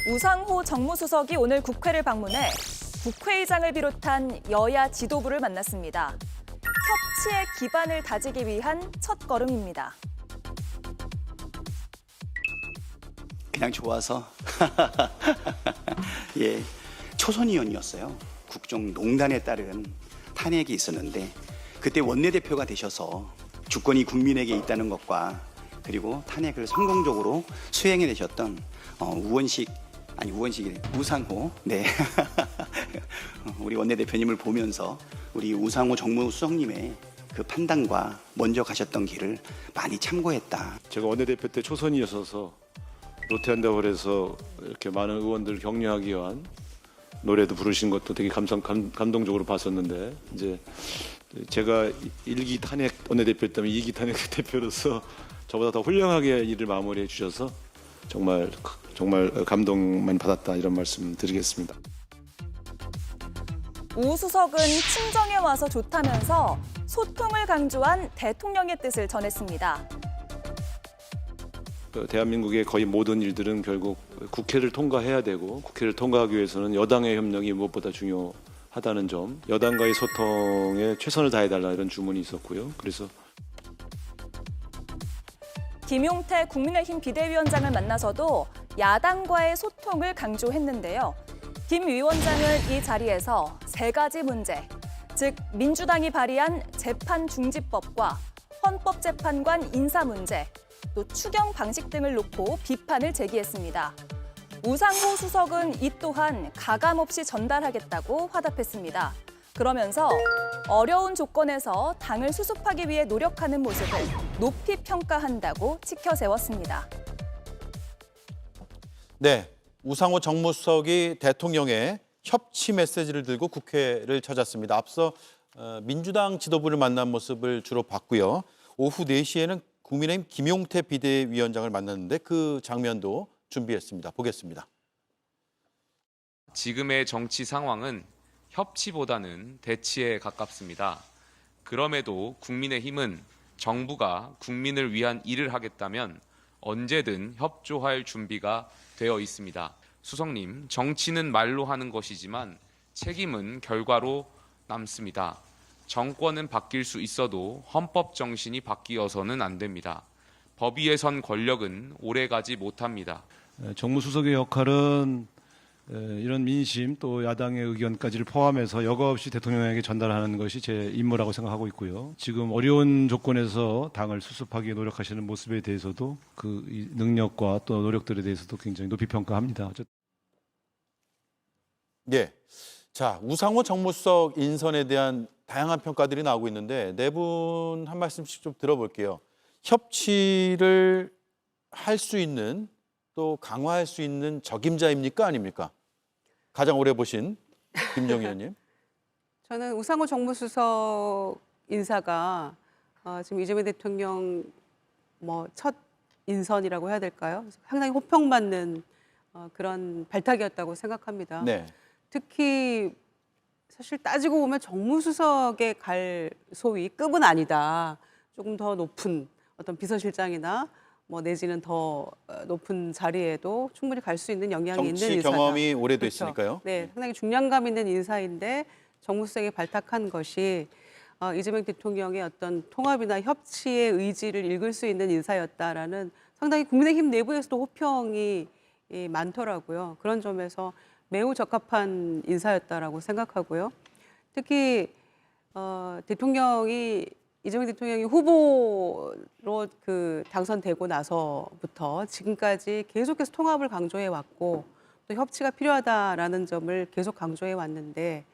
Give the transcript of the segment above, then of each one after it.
우상호 정무수석이 오늘 국회를 방문해 국회의장을 비롯한 여야 지도부를 만났습니다. 협치의 기반을 다지기 위한 첫 걸음입니다. 그냥 좋아서 예, 초선 의원이었어요. 국정농단에 따른 탄핵이 있었는데 그때 원내대표가 되셔서 주권이 국민에게 있다는 것과 그리고 탄핵을 성공적으로 수행해내셨던 우상호 네 우리 원내대표님을 보면서 우리 우상호 정무수석님의 그 판단과 먼저 가셨던 길을 많이 참고했다. 제가 원내대표 때 초선이었어서 로퇴한다고 그래서 이렇게 많은 의원들 격려하기 위한 노래도 부르신 것도 되게 감동적으로 봤었는데, 이제 제가 1기 탄핵 원내대표였다면 2기 탄핵 대표로서 저보다 더 훌륭하게 일을 마무리해 주셔서 정말 감동만 받았다, 이런 말씀 드리겠습니다. 우 수석은 친정에 와서 좋다면서 소통을 강조한 대통령의 뜻을 전했습니다. 대한민국의 거의 모든 일들은 결국 국회를 통과해야 되고, 국회를 통과하기 위해서는 여당의 협력이 무엇보다 중요하다는 점, 여당과의 소통에 최선을 다해달라, 이런 주문이 있었고요. 그래서 김용태 국민의힘 비대위원장을 만나서도 야당과의 소통을 강조했는데요. 김 위원장은 이 자리에서 세 가지 문제, 즉 민주당이 발의한 재판중지법과 헌법재판관 인사 문제, 또 추경 방식 등을 놓고 비판을 제기했습니다. 우상호 수석은 이 또한 가감없이 전달하겠다고 화답했습니다. 그러면서 어려운 조건에서 당을 수습하기 위해 노력하는 모습을 높이 평가한다고 치켜세웠습니다. 네, 우상호 정무수석이 대통령의 협치 메시지를 들고 국회를 찾았습니다. 앞서 민주당 지도부를 만난 모습을 주로 봤고요. 오후 4시에는 국민의힘 김용태 비대위원장을 만났는데 그 장면도 준비했습니다. 보겠습니다. 지금의 정치 상황은 협치보다는 대치에 가깝습니다. 그럼에도 국민의힘은 정부가 국민을 위한 일을 하겠다면 언제든 협조할 준비가 되어 있습니다. 수석님, 정치는 말로 하는 것이지만 책임은 결과로 남습니다. 정권은 바뀔 수 있어도 헌법 정신이 바뀌어서는 안 됩니다. 법 위에 선 권력은 오래가지 못합니다. 정무수석의 역할은 이런 민심 또 야당의 의견까지를 포함해서 여과 없이 대통령에게 전달하는 것이 제 임무라고 생각하고 있고요. 지금 어려운 조건에서 당을 수습하기 위해 노력하시는 모습에 대해서도 그 능력과 또 노력들에 대해서도 굉장히 높이 평가합니다. 예, 자, 우상호 정무수석 인선에 대한 다양한 평가들이 나오고 있는데 네 분 한 말씀씩 좀 들어볼게요. 협치를 할 수 있는, 또 강화할 수 있는 적임자입니까, 아닙니까? 가장 오래 보신 김정 의원님. 저는 우상호 정무수석 인사가 지금 이재명 대통령 첫 인선이라고 해야 될까요? 상당히 호평받는 그런 발탁이었다고 생각합니다. 네. 특히 사실 따지고 보면 정무수석의 갈 소위 급은 아니다. 조금 더 높은 어떤 비서실장이나 내지는 더 높은 자리에도 충분히 갈 수 있는 영향이 있는 정치 인사다. 경험이 그렇죠. 오래됐으니까요. 네, 상당히 중량감 있는 인사인데 정무수석에 발탁한 것이 이재명 대통령의 어떤 통합이나 협치의 의지를 읽을 수 있는 인사였다라는 상당히 국민의힘 내부에서도 호평이 많더라고요. 그런 점에서 매우 적합한 인사였다라고 생각하고요. 특히 이재명 대통령이 후보로 당선되고 나서부터 지금까지 계속해서 통합을 강조해 왔고 또 협치가 필요하다라는 점을 계속 강조해 왔는데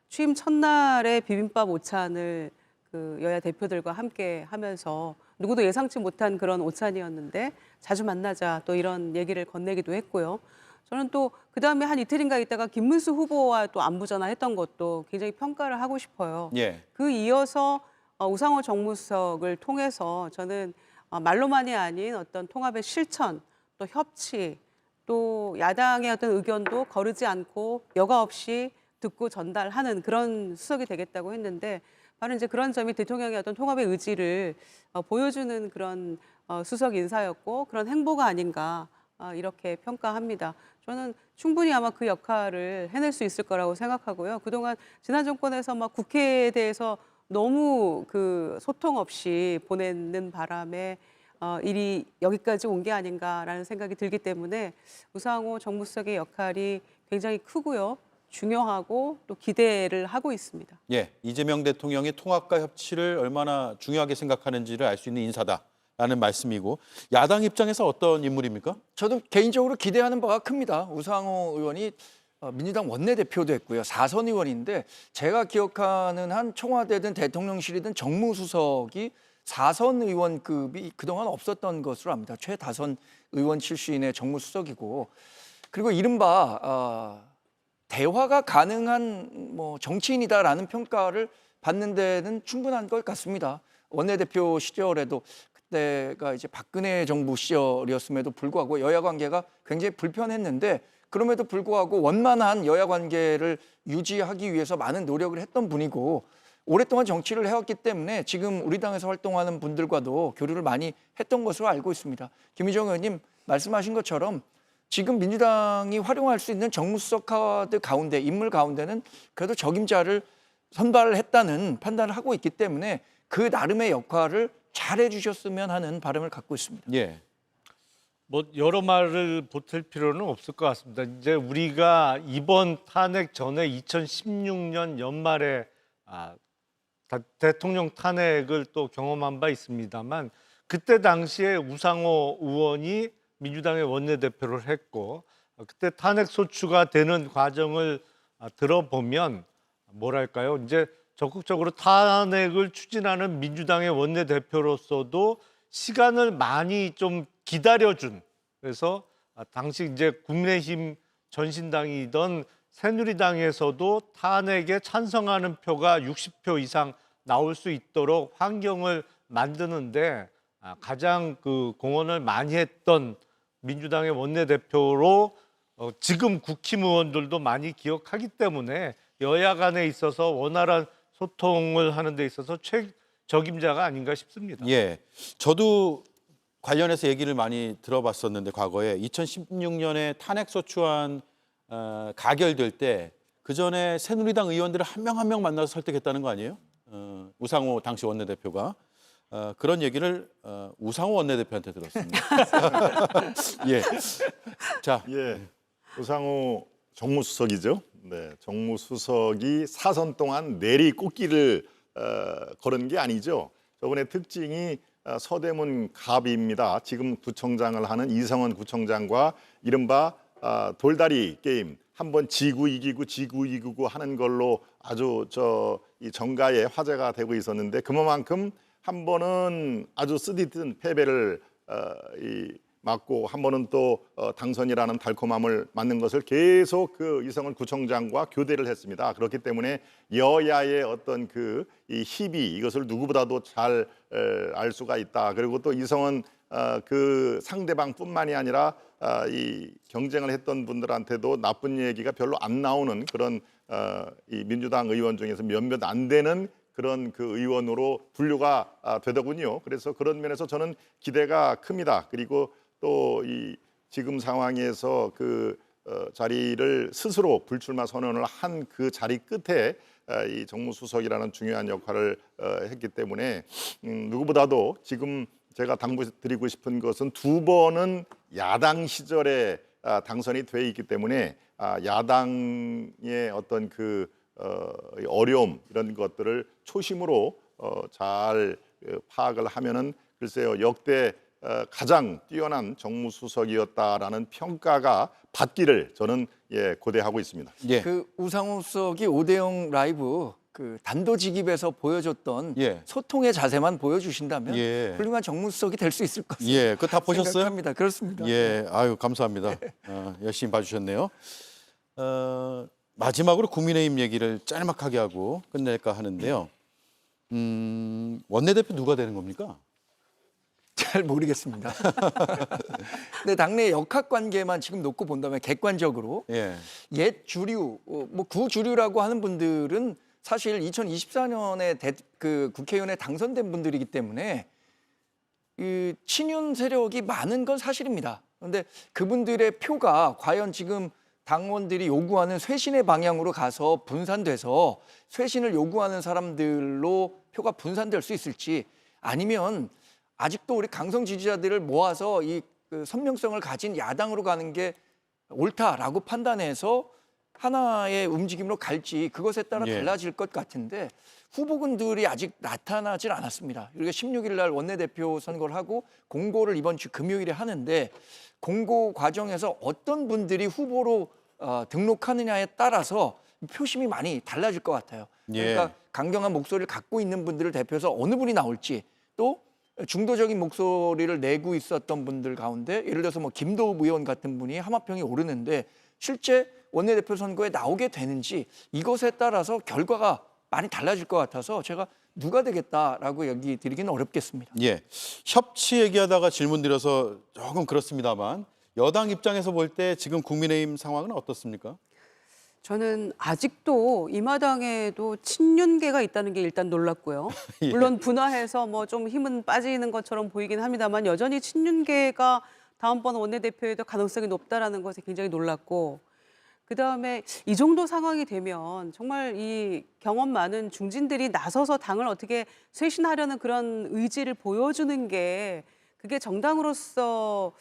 취임 첫날에 비빔밥 오찬을 여야 대표들과 함께 하면서 누구도 예상치 못한 그런 오찬이었는데 자주 만나자 또 이런 얘기를 건네기도 했고요. 저는 또 그다음에 한 이틀인가 있다가 김문수 후보와 또 안부 전화했던 것도 굉장히 평가를 하고 싶어요. 예. 그 이어서 우상호 정무수석을 통해서 저는 말로만이 아닌 어떤 통합의 실천, 또 협치, 또 야당의 어떤 의견도 거르지 않고 여과 없이 듣고 전달하는 그런 수석이 되겠다고 했는데 바로 이제 그런 점이 대통령의 어떤 통합의 의지를 보여주는 그런 수석 인사였고 그런 행보가 아닌가 이렇게 평가합니다. 저는 충분히 아마 그 역할을 해낼 수 있을 거라고 생각하고요. 그동안 지난 정권에서 막 국회에 대해서 너무 그 소통 없이 보내는 바람에 일이 여기까지 온 게 아닌가라는 생각이 들기 때문에 우상호 정무수석의 역할이 굉장히 크고요. 중요하고 또 기대를 하고 있습니다. 예, 이재명 대통령이 통합과 협치를 얼마나 중요하게 생각하는지를 알 수 있는 인사다라는 말씀이고 야당 입장에서 어떤 인물입니까? 저도 개인적으로 기대하는 바가 큽니다. 우상호 의원이 민주당 원내대표도 했고요. 4선 의원인데 제가 기억하는 한 청와대든 대통령실이든 정무수석이 4선 의원급이 그동안 없었던 것으로 압니다. 최다선 의원 출신의 정무수석이고 그리고 이른바 대화가 가능한 정치인이다라는 평가를 받는 데는 충분한 것 같습니다. 원내대표 시절에도 그때가 이제 박근혜 정부 시절이었음에도 불구하고 여야 관계가 굉장히 불편했는데 그럼에도 불구하고 원만한 여야 관계를 유지하기 위해서 많은 노력을 했던 분이고 오랫동안 정치를 해왔기 때문에 지금 우리 당에서 활동하는 분들과도 교류를 많이 했던 것으로 알고 있습니다. 김희정 의원님 말씀하신 것처럼 지금 민주당이 활용할 수 있는 정무수석 카드 가운데 인물 가운데는 그래도 적임자를 선발을 했다는 판단을 하고 있기 때문에 그 나름의 역할을 잘해 주셨으면 하는 바람을 갖고 있습니다. 예. 뭐 여러 말을 보탤 필요는 없을 것 같습니다. 이제 우리가 이번 탄핵 전에 2016년 연말에 대통령 탄핵을 또 경험한 바 있습니다만 그때 당시에 우상호 의원이 민주당의 원내대표를 했고 그때 탄핵 소추가 되는 과정을 들어보면 뭐랄까요? 이제 적극적으로 탄핵을 추진하는 민주당의 원내대표로서도 시간을 많이 좀 기다려준 그래서 당시 이제 국민의힘 전신당이던 새누리당에서도 탄핵에 찬성하는 표가 60표 이상 나올 수 있도록 환경을 만드는데 가장 그 공헌을 많이 했던 민주당의 원내대표로 지금 국힘 의원들도 많이 기억하기 때문에 여야 간에 있어서 원활한 소통을 하는 데 있어서 최적임자가 아닌가 싶습니다. 예, 저도 관련해서 얘기를 많이 들어봤었는데 과거에 2016년에 탄핵소추안 가결될 때 그 전에 새누리당 의원들을 한 명 한 명 만나서 설득했다는 거 아니에요? 우상호 당시 원내대표가 그런 얘기를 우상호 원내대표한테 들었습니다. 예, 자, 예, 우상호 정무수석이죠. 네, 정무수석이 사선 동안 내리 꽂기를 걸은 게 아니죠. 저번에 특징이 서대문 갑입니다. 지금 구청장을 하는 이성원 구청장과 이른바 돌다리 게임 한번 지구 이기고 지구 이기고 하는 걸로 아주 이 정가에 화제가 되고 있었는데 그만큼 한 번은 아주 쓰디쓴 패배를 맞고 한 번은 또 당선이라는 달콤함을 맞는 것을 계속 그 이성원 구청장과 교대를 했습니다. 그렇기 때문에 여야의 어떤 이 희비 이것을 누구보다도 잘 알 수가 있다. 그리고 또 이성원 그 상대방뿐만이 아니라 이 경쟁을 했던 분들한테도 나쁜 얘기가 별로 안 나오는 그런 이 민주당 의원 중에서 몇몇 안 되는 그런 그 의원으로 분류가 되더군요. 그래서 그런 면에서 저는 기대가 큽니다. 그리고 또 이 지금 상황에서 그 자리를 스스로 불출마 선언을 한 그 자리 끝에 이 정무수석이라는 중요한 역할을 했기 때문에 누구보다도 지금 제가 당부드리고 싶은 것은 두 번은 야당 시절에 당선이 돼 있기 때문에 야당의 어떤 그 어려움 이런 것들을 초심으로 잘 파악을 하면은 글쎄요 역대 가장 뛰어난 정무수석이었다라는 평가가 받기를 저는 고대하고 있습니다. 예, 그 우상호 수석이 5대0 라이브 그 단도직입에서 보여줬던 예. 소통의 자세만 보여주신다면 예. 훌륭한 정무수석이 될 수 있을 것 같습니다. 예, 그거 다 보셨어요? 생각합니다. 그렇습니다. 예, 아유 감사합니다. 열심히 봐주셨네요. 마지막으로 국민의힘 얘기를 짤막하게 하고 끝낼까 하는데요. 원내대표 누가 되는 겁니까? 잘 모르겠습니다. 근데 당내 역학관계만 지금 놓고 본다면 객관적으로 예, 옛 주류, 뭐 구주류라고 하는 분들은 사실 2024년에 그 국회의원에 당선된 분들이기 때문에 이 친윤 세력이 많은 건 사실입니다. 그런데 그분들의 표가 과연 지금 당원들이 요구하는 쇄신의 방향으로 가서 분산돼서 쇄신을 요구하는 사람들로 표가 분산될 수 있을지, 아니면 아직도 우리 강성 지지자들을 모아서 그 선명성을 가진 야당으로 가는 게 옳다라고 판단해서 하나의 움직임으로 갈지, 그것에 따라 예. 달라질 것 같은데 후보군들이 아직 나타나질 않았습니다. 우리가 16일 날 원내대표 선거를 하고 공고를 이번 주 금요일에 하는데, 공고 과정에서 어떤 분들이 후보로 등록하느냐에 따라서 표심이 많이 달라질 것 같아요. 그러니까 예. 강경한 목소리를 갖고 있는 분들을 대표해서 어느 분이 나올지, 또 중도적인 목소리를 내고 있었던 분들 가운데 예를 들어서 뭐 김도읍 의원 같은 분이 하마평이 오르는데 실제 원내대표 선거에 나오게 되는지, 이것에 따라서 결과가 많이 달라질 것 같아서 제가 누가 되겠다라고 얘기 드리기는 어렵겠습니다. 예. 협치 얘기하다가 질문 드려서 조금 그렇습니다만 여당 입장에서 볼 때 지금 국민의힘 상황은 어떻습니까? 저는 아직도 이 마당에도 친윤계가 있다는 게 일단 놀랍고요. 예. 물론 분화해서 뭐 좀 힘은 빠지는 것처럼 보이긴 합니다만 여전히 친윤계가 다음번 원내대표에도 가능성이 높다라는 것에 굉장히 놀랐고, 그다음에 이 정도 상황이 되면 정말 이 경험 많은 중진들이 나서서 당을 어떻게 쇄신하려는 그런 의지를 보여주는 게 그게 정당으로서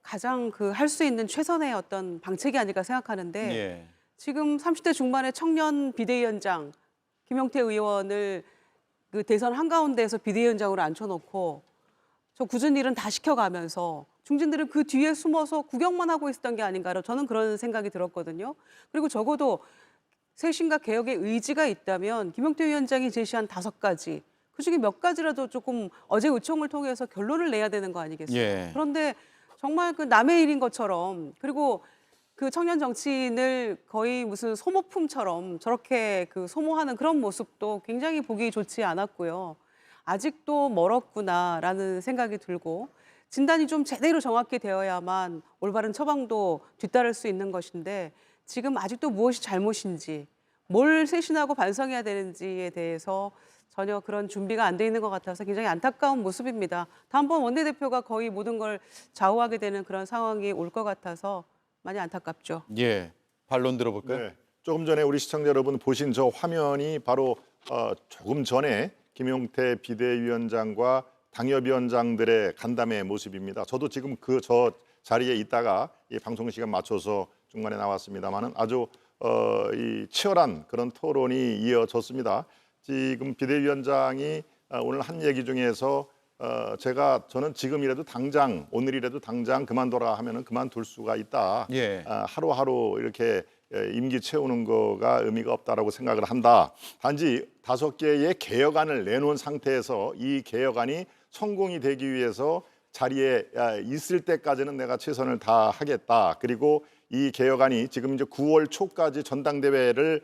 가장 그 할 수 있는 최선의 어떤 방책이 아닐까 생각하는데, 예. 지금 30대 중반의 청년 비대위원장 김용태 의원을 그 대선 한가운데에서 비대위원장으로 앉혀놓고 저 굳은 일은 다 시켜가면서 중진들은 그 뒤에 숨어서 구경만 하고 있었던 게 아닌가, 저는 그런 생각이 들었거든요. 그리고 적어도 쇄신과 개혁의 의지가 있다면 김용태 위원장이 제시한 5가지, 그중에 몇 가지라도 조금 어제 의총을 통해서 결론을 내야 되는 거 아니겠어요? 예. 그런데 정말 그 남의 일인 것처럼, 그리고 그 청년 정치인을 거의 무슨 소모품처럼 저렇게 그 소모하는 그런 모습도 굉장히 보기 좋지 않았고요. 아직도 멀었구나라는 생각이 들고, 진단이 좀 제대로 정확히 되어야만 올바른 처방도 뒤따를 수 있는 것인데, 지금 아직도 무엇이 잘못인지, 뭘 쇄신하고 반성해야 되는지에 대해서 전혀 그런 준비가 안 돼 있는 것 같아서 굉장히 안타까운 모습입니다. 다음번 원내대표가 거의 모든 걸 좌우하게 되는 그런 상황이 올 것 같아서 많이 안타깝죠. 예. 반론 들어볼까요? 네. 조금 전에 우리 시청자 여러분 보신 저 화면이 바로 조금 전에 김용태 비대위원장과 당협위원장들의 간담회 모습입니다. 저도 지금 저 자리에 있다가 이 방송 시간 맞춰서 중간에 나왔습니다만은 아주 이 치열한 그런 토론이 이어졌습니다. 지금 비대위원장이 오늘 한 얘기 중에서 저는 지금이라도 당장, 오늘이라도 당장 그만둬라 하면은 그만둘 수가 있다. 예. 하루하루 이렇게 임기 채우는 거가 의미가 없다라고 생각을 한다. 단지 5개의 개혁안을 내놓은 상태에서 이 개혁안이 성공이 되기 위해서 자리에 있을 때까지는 내가 최선을 다하겠다. 그리고 이 개혁안이 지금 이제 9월 초까지 전당대회를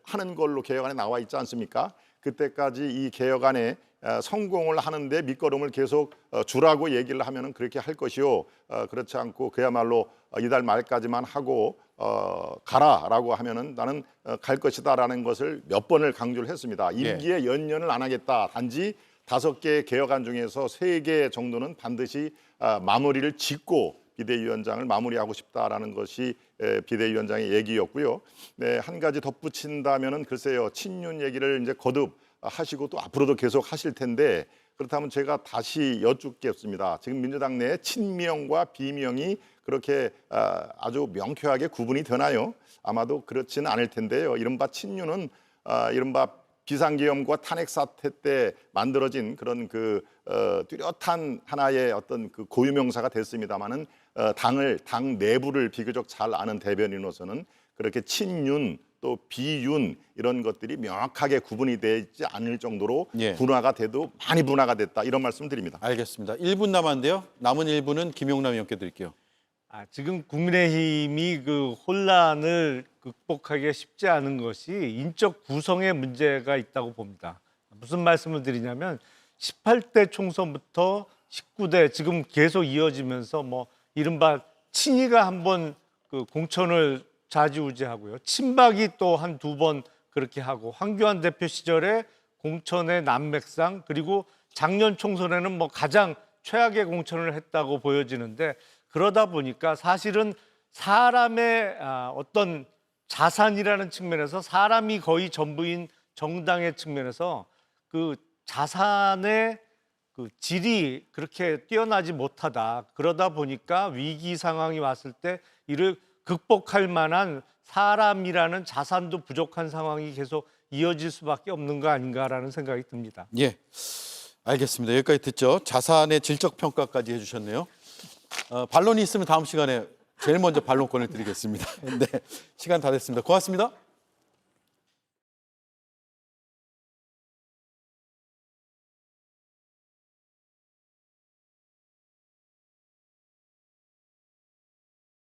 하는 걸로 개혁안에 나와 있지 않습니까? 그때까지 이 개혁안에 성공을 하는데 밑거름을 계속 주라고 얘기를 하면은 그렇게 할 것이요. 그렇지 않고 그야말로 이달 말까지만 하고 가라라고 하면은 나는 갈 것이다라는 것을 몇 번을 강조를 했습니다. 임기에 연연을 안 하겠다. 단지 5개 개혁안 중에서 3개 정도는 반드시 마무리를 짓고 비대위원장을 마무리하고 싶다라는 것이 비대위원장의 얘기였고요. 네, 한 가지 덧붙인다면은 글쎄요, 친윤 얘기를 이제 거듭 하시고 또 앞으로도 계속 하실 텐데, 그렇다면 제가 다시 여쭙겠습니다. 지금 민주당 내 친명과 비명이 그렇게 아주 명쾌하게 구분이 되나요? 아마도 그렇지는 않을 텐데요. 이른바 친윤은 이른바 비상계엄과 탄핵 사태 때 만들어진 그런 뚜렷한 하나의 어떤 그 고유명사가 됐습니다만은 당 내부를 비교적 잘 아는 대변인으로서는 그렇게 친윤 또 비윤 이런 것들이 명확하게 구분이 되지 않을 정도로 분화가 돼도 많이 분화가 됐다, 이런 말씀드립니다. 알겠습니다. 1분 남았는데요. 남은 1분은 김용남 의원께 드릴게요. 지금 국민의힘이 그 혼란을 극복하기가 쉽지 않은 것이 인적 구성의 문제가 있다고 봅니다. 무슨 말씀을 드리냐면 18대 총선부터 19대 지금 계속 이어지면서 뭐 이른바 친이가 한번 그 공천을 좌지우지하고요. 친박이 또 한 2번 그렇게 하고, 황교안 대표 시절에 공천의 난맥상, 그리고 작년 총선에는 뭐 가장 최악의 공천을 했다고 보여지는데, 그러다 보니까 사실은 사람의 어떤 자산이라는 측면에서 사람이 거의 전부인 정당의 측면에서 그 자산의 그 질이 그렇게 뛰어나지 못하다. 그러다 보니까 위기 상황이 왔을 때 이를 극복할 만한 사람이라는 자산도 부족한 상황이 계속 이어질 수밖에 없는 거 아닌가라는 생각이 듭니다. 예, 알겠습니다. 여기까지 듣죠. 자산의 질적 평가까지 해주셨네요. 반론이 있으면 다음 시간에 제일 먼저 반론권을 드리겠습니다. 네, 시간 다 됐습니다. 고맙습니다.